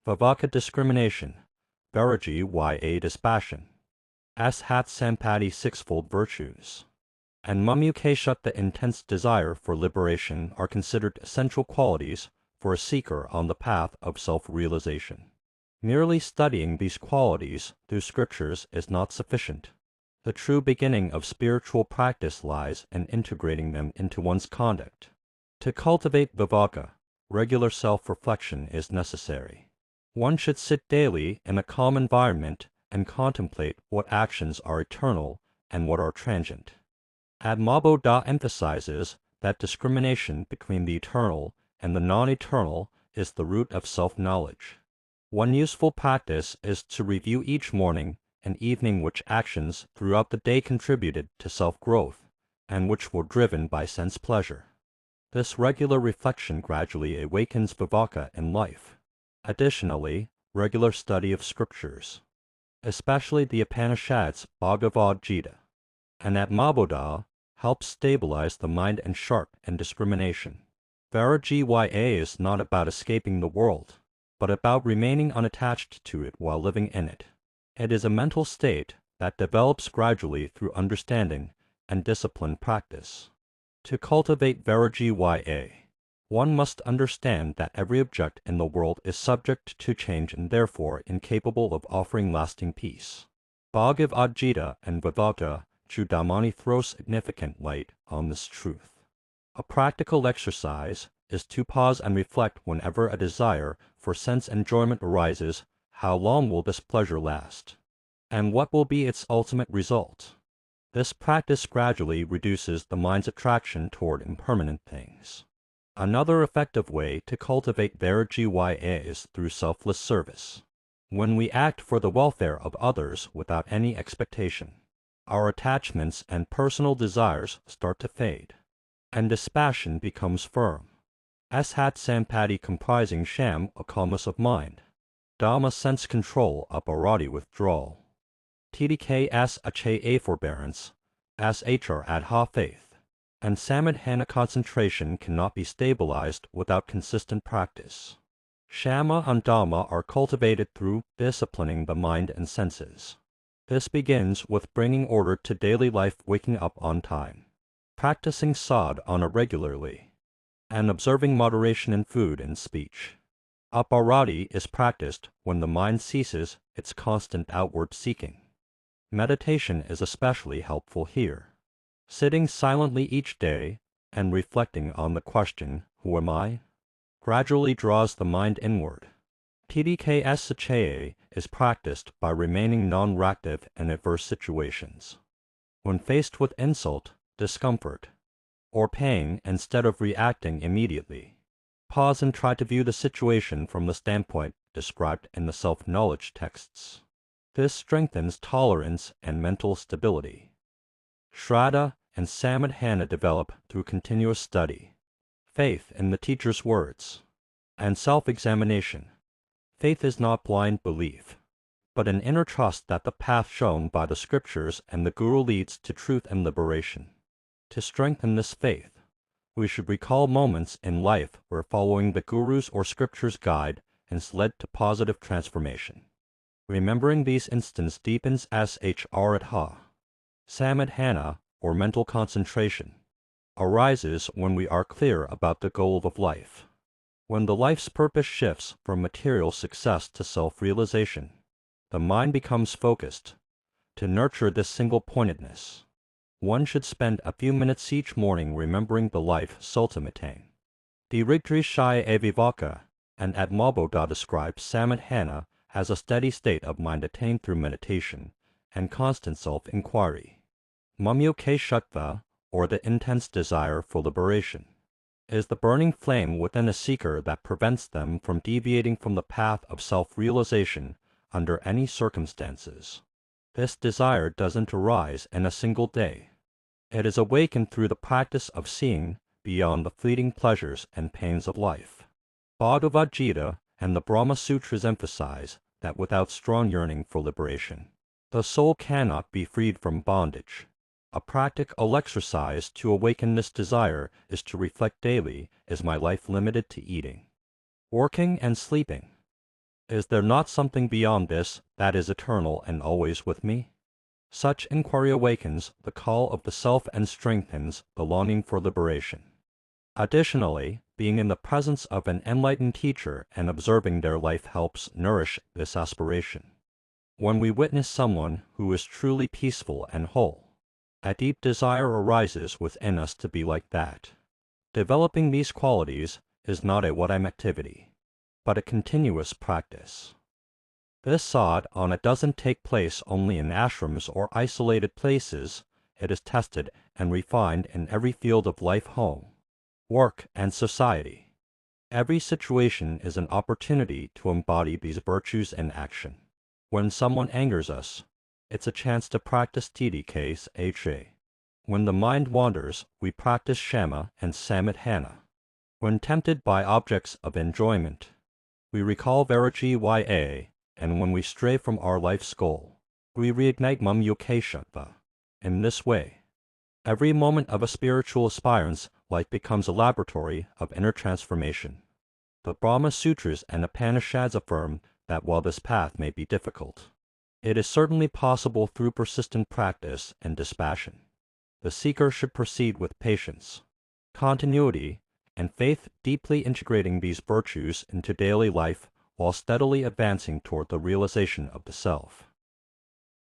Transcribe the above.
Vivaka discrimination, Viraji ya dispassion, Ashat sampati sixfold virtues, and Mamukeshat the intense desire for liberation are considered essential qualities for a seeker on the path of self-realization. Merely studying these qualities through scriptures is not sufficient. The true beginning of spiritual practice lies in integrating them into one's conduct. To cultivate vivaka, regular self-reflection is necessary. One should sit daily in a calm environment and contemplate what actions are eternal and what are transient. Advaita Vedanta emphasizes that discrimination between the eternal and the non-eternal is the root of self-knowledge. One useful practice is to review each morning and evening which actions throughout the day contributed to self-growth and which were driven by sense pleasure. This regular reflection gradually awakens vivaka in life. Additionally, regular study of scriptures, especially the Upanishads, Bhagavad Gita, and Advaita Vedanta helps stabilize the mind and sharpen discrimination. Viraji ya is not about escaping the world, but about remaining unattached to it while living in it. It is a mental state that develops gradually through understanding and disciplined practice. To cultivate Viraji ya, one must understand that every object in the world is subject to change and therefore incapable of offering lasting peace. Bhagavad Gita and Vivaka Chudamani throw significant light on this truth. A practical exercise is to pause and reflect whenever a desire for sense enjoyment arises. How long will this pleasure last? And what will be its ultimate result? This practice gradually reduces the mind's attraction toward impermanent things. Another effective way to cultivate Viraji ya is through selfless service. When we act for the welfare of others without any expectation, our attachments and personal desires start to fade, and dispassion becomes firm. Ashat sampati comprising sham a calmness of mind, dhamma sense control, aparati withdrawal, tdks acha forbearance, ashr adha faith, and samadhana concentration cannot be stabilized without consistent practice. Shama and dhamma are cultivated through disciplining the mind and senses. This begins with bringing order to daily life, waking up on time, practicing sadhana regularly, and observing moderation in food and speech. Aparati is practiced when the mind ceases its constant outward seeking. Meditation is especially helpful here. Sitting silently each day and reflecting on the question, "Who am I?" gradually draws the mind inward. Tdks is practiced by remaining non-reactive in adverse situations. When faced with insult, discomfort, or pain, instead of reacting immediately, pause and try to view the situation from the standpoint described in the self-knowledge texts. This strengthens tolerance and mental stability. Shraddha and samadhana develop through continuous study, faith in the teacher's words, and self-examination. Faith is not blind belief, but an inner trust that the path shown by the scriptures and the Guru leads to truth and liberation. To strengthen this faith, we should recall moments in life where following the Guru's or scripture's guide has led to positive transformation. Remembering these instances deepens shr. Samadhana, or mental concentration, arises when we are clear about the goal of life. When the life's purpose shifts from material success to self-realization, the mind becomes focused. To nurture this single-pointedness, one should spend a few minutes each morning remembering the life Sultamatain. Diridrishaya Vivaka and Advaita Vedanta describes samadhana as a steady state of mind attained through meditation and constant self-inquiry. Mamukeshatva, or the intense desire for liberation, is the burning flame within a seeker that prevents them from deviating from the path of self-realization under any circumstances. This desire doesn't arise in a single day. It is awakened through the practice of seeing beyond the fleeting pleasures and pains of life. Bhagavad Gita and the Brahma Sutras emphasize that without strong yearning for liberation, the soul cannot be freed from bondage. A practical exercise to awaken this desire is to reflect daily: is my life limited to eating, working, and sleeping? Is there not something beyond this that is eternal and always with me? Such inquiry awakens the call of the self and strengthens the longing for liberation. Additionally, being in the presence of an enlightened teacher and observing their life helps nourish this aspiration. When we witness someone who is truly peaceful and whole, a deep desire arises within us to be like that. Developing these qualities is not a one-time activity, but a continuous practice. This sadhana doesn't take place only in ashrams or isolated places. It is tested and refined in every field of life, home, work, and society. Every situation is an opportunity to embody these virtues in action. When someone angers us, it's a chance to practice TDKSHA. When the mind wanders, we practice Shama and Samadhana. When tempted by objects of enjoyment, we recall Viraji-YA, and when we stray from our life's goal, we reignite Mumukeshava. In this way, every moment of a spiritual aspirant's life becomes a laboratory of inner transformation. The Brahma Sutras and Upanishads affirm that while this path may be difficult, it is certainly possible through persistent practice and dispassion. The seeker should proceed with patience, continuity, and faith, deeply integrating these virtues into daily life while steadily advancing toward the realization of the self.